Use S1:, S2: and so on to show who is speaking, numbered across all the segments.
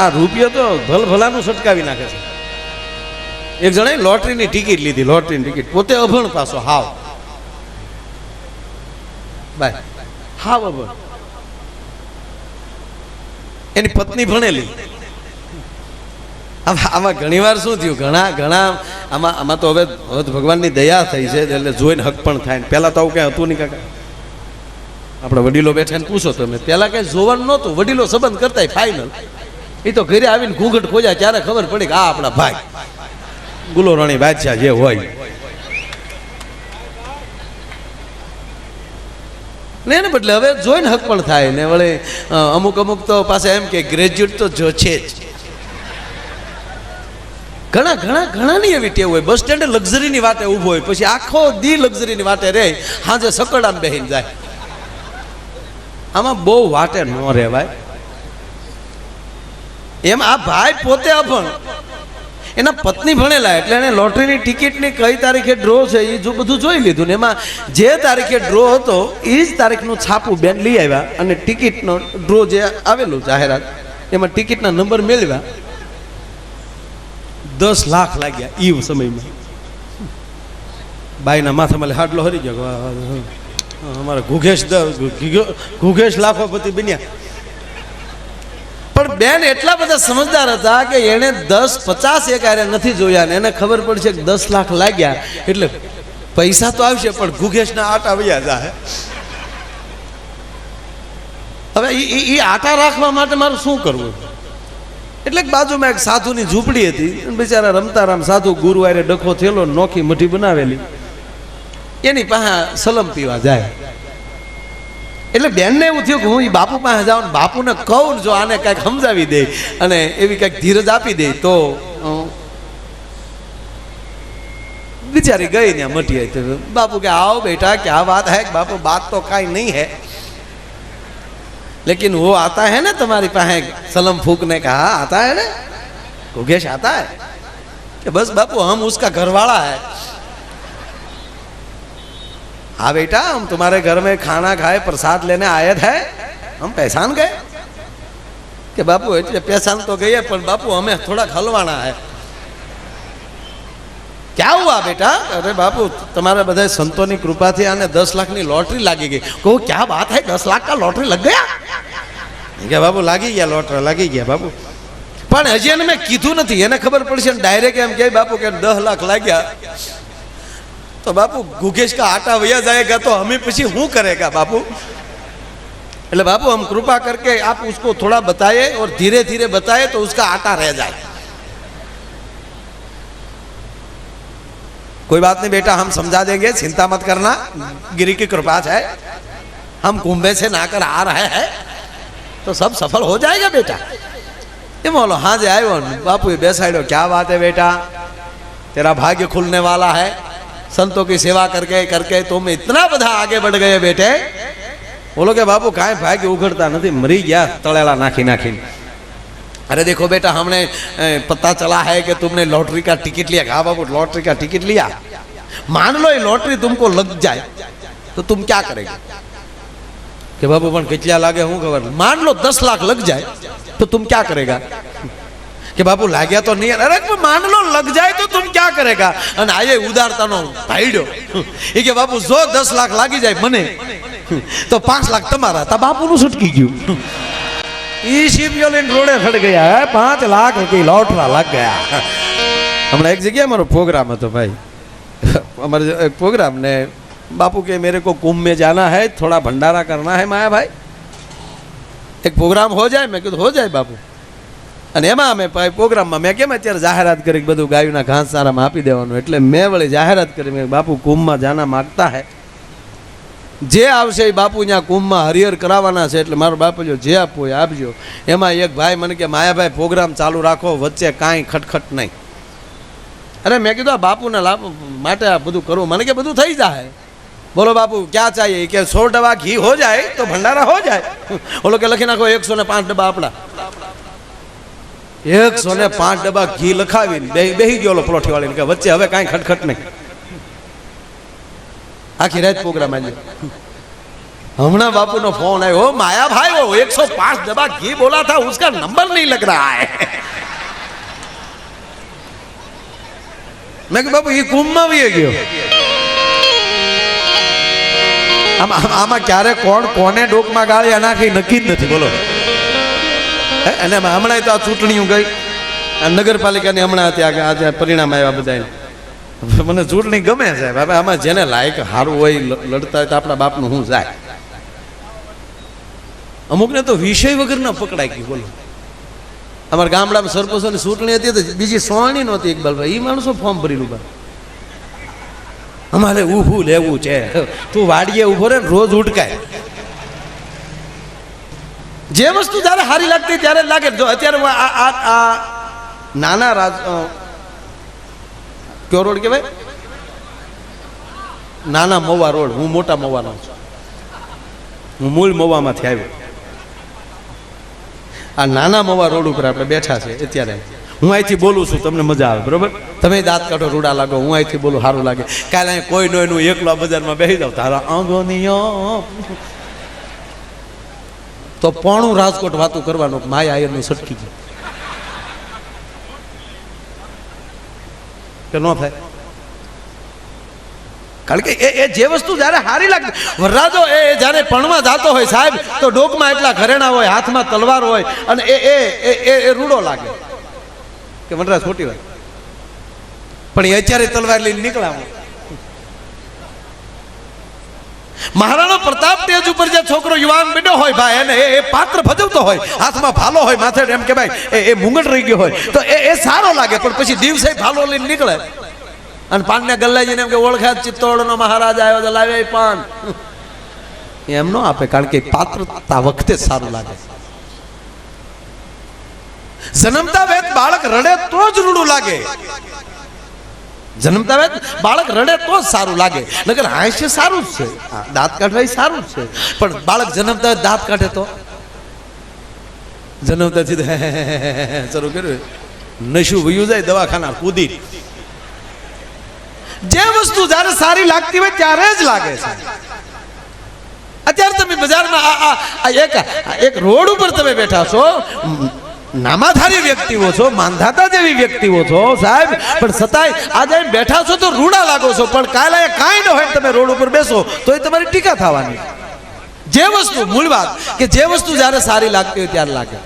S1: આ રૂપિયો તો ભલભલાનું સટકાવી નાખે છે. એક જણે લોટરીની ટિકિટ લીધી, લોટરીની ટિકિટ, પોતે અભણ પાછો, હાવ ભાઈ, હાવ અભણ. એની પત્ની ભણેલી. આમાં ઘણી વાર શું થયું, ઘણા આમાં તો હવે ભગવાનની દયા થઈ છે એટલે જોઈને હક પણ થાય. પહેલા તો આવું કઈ હતું નહીં કાકા. આપણે વડીલો બેઠા ને પૂછો તમે, પેલા કઈ જોવાનું નહોતું, વડીલો સંબંધ કરતા ફાઇનલ. એ તો ઘરે આવીને ઘૂંઘટ ખોજ્યા ત્યારે ખબર પડી કે આ આપણા ભાઈ ગુલો રાણી બાદશાહ જે હોય ને. એને બદલે હવે જોઈને હક પણ થાય ને. વળે અમુક તો પાસે એમ કે ગ્રેજ્યુએટ તો જો છે જ. ઘણાની એવી ટેવ હોય, બસ સ્ટેન્ડે લક્ઝરીની વાટે ઊભો હોય, પછી આખો દી લક્ઝરીની વાટે રહે, સાંજે સકડામાં બેહીને જાય. આમાં બહુ વાટે ન રહેવાય. એમ આ ભાઈ પોતે અભણ, એના પત્ની ભણેલા, એટલે એને લોટરીની ટિકિટની કઈ તારીખે ડ્રો છે એ બધું જોઈ લીધું ને એમાં જે તારીખે ડ્રો હતો એ જ તારીખનું છાપું બેન લઈ આવ્યા અને ટિકિટનો ડ્રો જે આવેલું જાહેરાત એમાં ટિકિટના નંબર મેળવ્યા. 10 લાખ લાગ્યા એ સમયમાં. બાઈના માથામાં હાડલો હરી ગયો, અમારા ઘુઘેશ લાખોપતિ બન્યા. પણ બેન એટલા બધા સમજદાર હતા કે એને 10-50 એક આરે નથી જોયા ને એને ખબર પડશે કે 10 લાખ લાગ્યા એટલે પૈસા તો આવશે પણ ઘુઘેશના આટા વયા જાય. હવે એ આટા રાખવા માટે મારે શું કરવું? એટલે બાજુમાં એક સાધુની ઝૂંપડી હતી, બિચારા રમતા રામ સાધુ ગુરુવારે ડખો થયેલો, નોખી મઠી બનાવેલી, એની પાસે સલમ પીવા જાય. એટલે બેનને એવું થયું કે હું એ બાપુ પાસે જાઉં, બાપુને કહું જો આને કંઈક સમજાવી દે અને એવી કંઈક ધીરજ આપી દે તો. બિચારી ગઈ ત્યાં મટી. બાપુ કે आओ बेटा क्या बात है? बापू बात तो काई नहीं है लेकिन वो आता है ना तुम्हारी पास सलम फूकने का. हाँ आता है ना, घुघेश आता है कि बस बापू हम उसका घर वाला है. हाँ बेटा हम तुम्हारे घर में खाना खाए प्रसाद लेने आए थे, हम पहचान गए. कि बापू એટલે पहचान तो गए पर बापू हमें थोड़ा हलवाना है. क्या हुआ बेटा? अरे बापू तुम्हारे बधाई संतों की कृपा थी आने 10 लाख की लॉटरी लागी गई. कहो क्या बात है, 10 लाख का लॉटरी लग गया? क्या बापू लागी गया लॉटरी, लागी गया बापू. પણ હજી એને મેં કીધું નથી, એને ખબર પડશે ડાયરેક્ટ એમ કે બાપू કે 10 लाख લાગ્યા तो बापू घुघेश का आटा वया जाएगा तो हमें पीछे हूँ करेगा बापू. એટલે बापू हम कृपा करके आप उसको थोड़ा बताए और धीरे धीरे बताए तो उसका आटा रह जाए. कोई बात नहीं बेटा, हम समझा देंगे, चिंता मत करना, गिरी की कृपा है, हम कुंभे से नहाकर आ रहे हैं तो सब सफल हो जाएगा बेटा. ये बोलो हाँ जी आयो बापू बेसाड़ो. क्या बात है बेटा, तेरा भाग्य खुलने वाला है, संतों की सेवा करके करके तुम इतना बड़ा आगे बढ़ गए बेटे. बोलो के बापू काई भाग्य उघड़ता नहीं, मरी गया तड़ेला नाखी नाखी. अरे देखो बेटा हमने पता चला है कि तुमने लॉटरी का टिकट लिया. हाँ बाबू लॉटरी का टिकट लिया, मान लो ये लॉटरी तुमको लग जाए तो तुम क्या करेगा? कि बाबू पण कितना लागे हूँ खबर? मान लो 10 लाख लग जाए तो तुम क्या करेगा? कि बापू लाग्या तो नहीं. अरे मान लो लग जाए तो तुम क्या करेगा? અને આયે ઉદારતાનો ભાઈડો એ કે બાપુ જો 10 લાખ લાગી જાય મને તો 5 લાખ તમારા. તા બાપુનું છૂટકી ગયું. ઈ શિવયોલીન રોડે ફળ ગયા, 5 लाख की लॉटरा लग गया. હમણાં એક જગ્યાએ મારો પ્રોગ્રામ હતો ભાઈ, અમારે એક પ્રોગ્રામ ને बापू के मेरे को कुंभ में जाना है, थोड़ा भंडारा करना है माया भाई, एक प्रोग्राम हो जाए. मैं कીધું हो जाए बापू. અને એમાં અમે પ્રોગ્રામમાં મેં કેમ અત્યારે જાહેરાત કરી બધું ગાયોના ઘાસચારામાં આપી દેવાનું, એટલે મેં વળી જાહેરાત કરી મેં બાપુ કુંભમાં જાના માગતા હે, જે આવશે એ બાપુ ત્યાં કુંભમાં હરિહર કરાવવાના છે, એટલે મારો બાપુ જો જે આપવું એ આપજો. એમાં એક ભાઈ મને કે માયાભાઈ પ્રોગ્રામ ચાલુ રાખો, વચ્ચે કાંઈ ખટખટ નહીં. અરે મેં કીધું આ બાપુના લાભ માટે આ બધું કરવું, મને કે બધું થઈ જાય. बोलो बापू क्या चाहिए? कि 100 डब्बा घी हो जाए तो भंडारा हो जाए. बोलो के लखी नाखो 105 डब्बा अपना. 105 डब्बा घी लखावी बेही गयो पलोठी वाली के वच्चे हवे काई खटखट नहीं. आखी रात प्रोग्राम आज हमना बापू नो फोन आयो, माया भाई वो 105 दबा घी बोला था, उसका नंबर नहीं लग रहा है। मैं बापू ये कुंभ में भी गयो, આમાં ક્યારે કોણ કોને ડોકમાં ગાળી નાખી નક્કી જ નથી બોલો. અને હમણાં તો આ ચૂંટણીઓ ગઈ, નગરપાલિકાની હમણાં ત્યાં આજે પરિણામ આવ્યા બધાને. મને ચૂંટણી ગમે છે બાબા, આમાં જેને લાયક સારું હોય લડતા હોય તો આપણા બાપનું શું જાય. અમુકને તો વિષય વગર ન પકડાય ગયું બોલો. અમારા ગામડામાં સરપંચોની ચૂંટણી હતી તો બીજી સોળની નહોતી ઇકબાલભાઈ, એ માણસો ફોર્મ ભરેલું બા. અમારે ઊભું લેવું છે, તું વાડીએ ઉભો રે રોજ ઉડકાય. જે વસ્તુ જ્યારે સારી લાગતી ત્યારે લાગે. જો અત્યારે આ નાના રાજ કયો રોડ કહેવાય, નાના મવા રોડ, હું મોટા મવાનો છું, હું મૂળ મવામાંથી આવ્યો. આ નાના મવા રોડ ઉપર આપણે બેઠા છે અત્યારે. હું અહીંથી બોલું છું, તમને મજા આવે બરોબર, તમે દાંત કાઢો રૂડા લાગો, હું અહીંથી બોલું સારું લાગે. કાલે અહીં કોઈ નો એનું એકલો બજારમાં બેસી જાવ, તારા આંગોનીઓ તો પોણું રાજકોટ વાતું કરવાનું, માયા આયરનું સટકી ગયું કે ન થાય. કારણ કે એ જે વસ્તુ જ્યારે સારી લાગતી, વરરાજો એ જ્યારે પણમાં જાતો હોય સાહેબ, તો ડોકમાં એટલા ઘરેણા હોય, હાથમાં તલવાર હોય, અને એ રૂડો લાગે કે વનરાજ ખોટી વાત. પણ એ અત્યારે તલવાર લઈને નીકળ્યા. મહારાણો પ્રતાપ તેજ ઉપર જે છોકરો યુવાન બેઠો હોય ભાઈ, અને એ પાત્ર ભજવતો હોય, હાથમાં ભાલો હોય, માથે એમ કે ભાઈ એ મુંગટ રહી ગયો હોય, તો એ સારો લાગે. પણ પછી દિવસે ભાલો લઈને નીકળે અને પાનને ગલ્લાજીને એમ કે ઓળખા ચિત્તોડનો મહારાજ આવ્યો તો લાવે પાન, એમ ન આપે. કારણ કે પાત્રતા વખતે સારું લાગે. જન્મતા વેત બાળક રડે તો જ રૂડું લાગે. જન્મતા વેત બાળક રડે તો જ સારું લાગે. નકર હાસ્ય સારું જ છે, દાંત કાઢવા સારું જ છે. પણ બાળક જન્મતા દાંત કાઢે તો જન્મતા શરૂ કર્યું, નશું વયું જાય દવાખાના કૂદી. જે વસ્તુ જ્યારે સારી લાગતી હોય ત્યારે જ લાગે છે. અત્યારે તમે બજારમાં એક રોડ ઉપર તમે બેઠા છો, નામાધારી વ્યક્તિઓ છો, માંધાતા જેવી વ્યક્તિઓ છો સાહેબ, પણ છતાંય આજે બેઠા છો તો રૂડા લાગો છો. પણ કાલે કાંઈ ન હોય, તમે રોડ ઉપર બેસો તો એ તમારી ટીકા થવાની. જે વસ્તુ મૂળ વાત કે જે વસ્તુ જ્યારે સારી લાગતી હોય ત્યારે લાગે.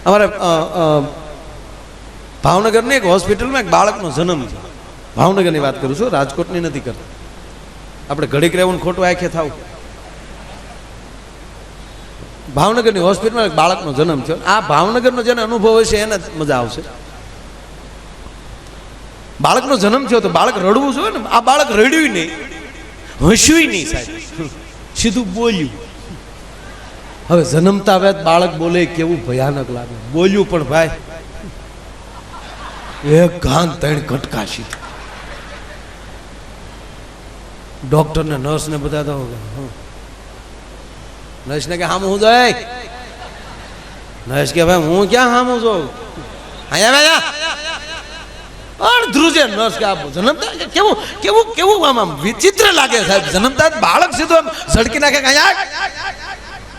S1: અમારે ભાવનગરની એક હોસ્પિટલમાં એક બાળકનો જન્મ છે. ભાવનગરની વાત કરું છું, રાજકોટની નથી કરતો. આપણે ઘડીક રહેવું ખોટું આંખે થાવું. ભાવનગરની હોસ્પિટલમાં એક બાળકનો જન્મ થયો. આ ભાવનગરનો જેને અનુભવ હશે એને મજા આવશે. બાળકનો જન્મ થયો તો બાળક રડવું જોઈએ ને, આ બાળક રડ્યું નહીં, હસ્યું નહીં સાહેબ, સીધું બોલ્યું. હવે જન્મતા વેત બાળક બોલે કેવું ભયાનક લાગે. બોલ્યું પણ ભાઈ એક ગાન ત્રણ કટકાશી. ડોક્ટર ને નર્સ ને બધા તો નર્સ ને કે હામું હું જાય, નર્સ કે ભાઈ હું ક્યાં હામું છું, અહીંયા ધ્રુજે નર્સ કે જન્મતા કેવું કેવું કેવું આમ વિચિત્ર લાગે સાહેબ. જન્મતા બાળક સીધું આમ ઝડકી નાખે,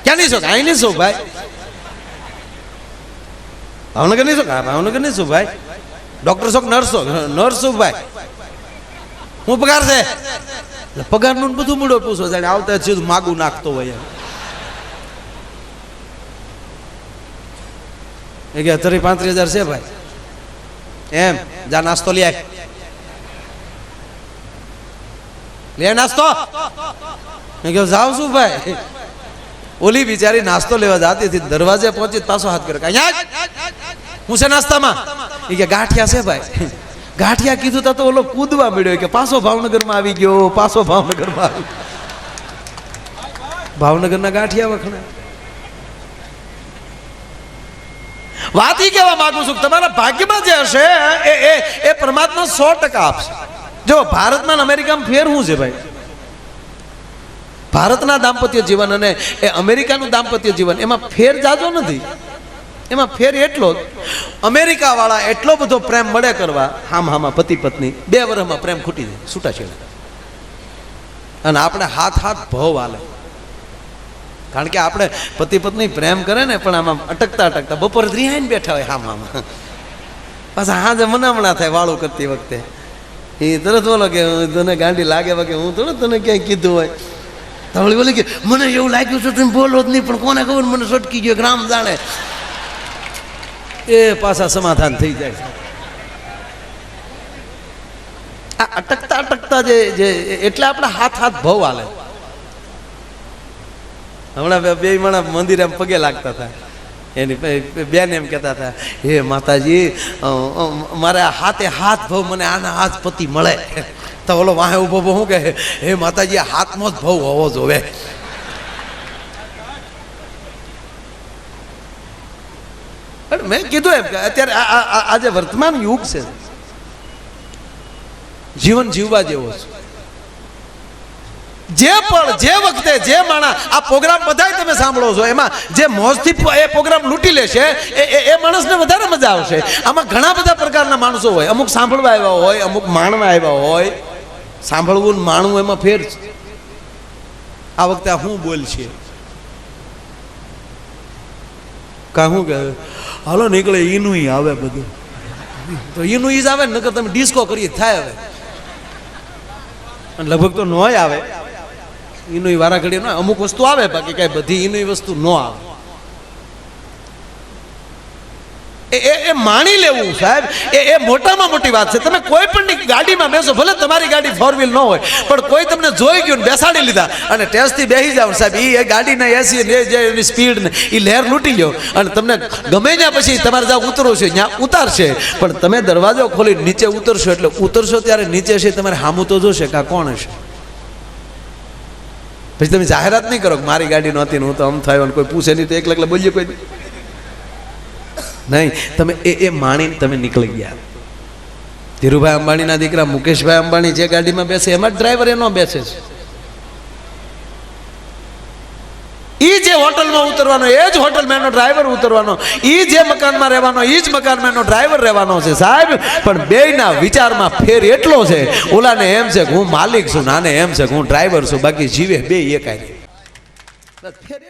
S1: ક્યાં નહીં શોખ, અહીં નહીં શું ભાઈ, ભાવનગર નહીં શું, ભાવનગર નહીં શું ભાઈ, ડોક્ટર શોખ, નર્સો નર્સ શું ભાઈ, હું પગાર છે, પગાર નું બધું મૂડો પૂછો જાણે આવતા સીધું માગું નાખતો હોય. એ કે 30-35 હજાર છે ભાઈ, એમ જા નાસ્તો લે આય, લે નાસ્તો. મેં કહ્યું જાવ છું ભાઈ. ઓલી બિચારી નાસ્તો લેવા જતી હતી, દરવાજે પહોંચી પાછો હાથ કરે, હું છે નાસ્તામાં, એ કે ગાંઠિયા છે ભાઈ. ગાંઠિયા કીધું તો ઓલો કૂદવા મળ્યો કે પાછો ભાવનગરમાં આવી ગયો, પાછો ભાવનગરમાં આવી. ભાવનગરના ગાંઠિયા વખણા. વાત એ કહેવા માંગુ છું, તમારા ભાગ્યમાં જે હશે એ પરમાત્મા 100% આપશે. જો ભારતમાં અમેરિકામાં ફેર શું છે ભાઈ, ભારતના દાંપત્ય જીવન અને એ અમેરિકાનું દાંપત્ય જીવન એમાં ફેર જાજો નથી. એમાં ફેર એટલો જ, અમેરિકા વાળા એટલો બધો પ્રેમ મળે કરવા, હામાં પતિ પત્ની 2 વર્ષમાં પ્રેમ ખૂટી જાય, છૂટાછેડા. અને આપણે હાથ હાથ ભવ હાલે. કારણ કે આપણે પતિ પત્ની પ્રેમ કરે ને પણ આમાં અટકતા અટકતા બપોર રિહાઈને બેઠા હોય આમાં પાછા હાજે મનામણા થાય વાળું કરતી વખતે. એ તરત બોલો કે તને ગાંડી લાગે કે હું થોડું તને ક્યાંય કીધું હોય. તો બોલે કે મને એવું લાગ્યું છે તમે બોલો જ નહીં, પણ કોને ખબર મને સટકી ગયો ગ્રામ જાણે. એ પાછા સમાધાન થઈ જાય. આ અટકતા અટકતા જે એટલે આપણે હાથ હાથ ભવ હાલે. હમણાં બે માણસ મંદિરે પગે લાગતા હતા, એની બેન એમ કહેતા હતા, હે માતાજી મારે હાથે હાથ ભવ મને આના હાથ પતિ મળે. તો ઓલો વાહે ઉભો શું કહે, હે માતાજી હાથમાં જ ભવ હોવો જોવે. મેં કીધું એમ કે અત્યારે આજે વર્તમાન યુગ છે, જીવન જીવવા જેવો છે. જે પણ જે વખતે જે માણસ આ પ્રોગ્રામ બધાય તમે સાંભળો છો, એમાં જે મોજથી એ પ્રોગ્રામ લૂંટી લેશે એ માણસને વધારે મજા આવશે. આમાં ઘણા બધા પ્રકારના માણસો હોય, અમુક સાંભળવા આવ્યા હોય, અમુક માણવા આવ્યા હોય. સાંભળવું ને માણવું એમાં ફેર છે. આ વખતે આ શું બોલ છે કહું કે હાલો નીકળે ઈનું આવે બધું, તો ઈનું ઈ જ આવે ને, નકર તમે ડિસ્કો કરીએ થાય હવે. અને લગભગ તો નોય આવે એનું વારા ઘડી ન અમુક વસ્તુ આવે, બાકી કઈ બધી એની વસ્તુ ન આવે. એ માણી લેવું સાહેબ, એ મોટામાં મોટી વાત છે. તમે કોઈ પણ ગાડીમાં બેસો, ભલે તમારી ગાડી 4 વ્હીલ ન હોય, પણ કોઈ તમને જોઈ ગયું ને બેસાડી લીધા અને ટેસ્ટથી બેસી જાવ સાહેબ, એ ગાડીના એસી જે એની સ્પીડ ને એ લહેર લૂંટી ગયો અને તમને ગમે ત્યાં પછી તમારે જ્યાં ઉતરો છે ત્યાં ઉતારશે, પણ તમે દરવાજો ખોલી નીચે ઉતરશો એટલે ઉતરશો ત્યારે નીચે છે તમારે સામું તો જોશે કે આ કોણ હશે. પછી તમે જાહેરાત નહીં કરો કે મારી ગાડી નહોતી ને હું તો આમ થયો, કોઈ પૂછે નહીં તો એકલા બોલીએ કોઈ નહીં. તમે એ માણીને તમે નીકળી ગયા. ધીરુભાઈ અંબાણીના દીકરા મુકેશભાઈ અંબાણી જે ગાડીમાં બેસે એમાં જ ડ્રાઈવર એનો બેસે છે. એ જે હોટલમાં ઉતરવાનો એ જ હોટલમાં એનો ડ્રાઈવર ઉતરવાનો, એ જે મકાનમાં રહેવાનો એ જ મકાનમાં એનો ડ્રાઈવર રહેવાનો છે સાહેબ. પણ બેયના વિચારમાં ફેર એટલો છે, ઓલાને એમ છે કે હું માલિક છું, નાને એમ છે કે હું ડ્રાઈવર છું, બાકી જીવે બે એકાય. ફેર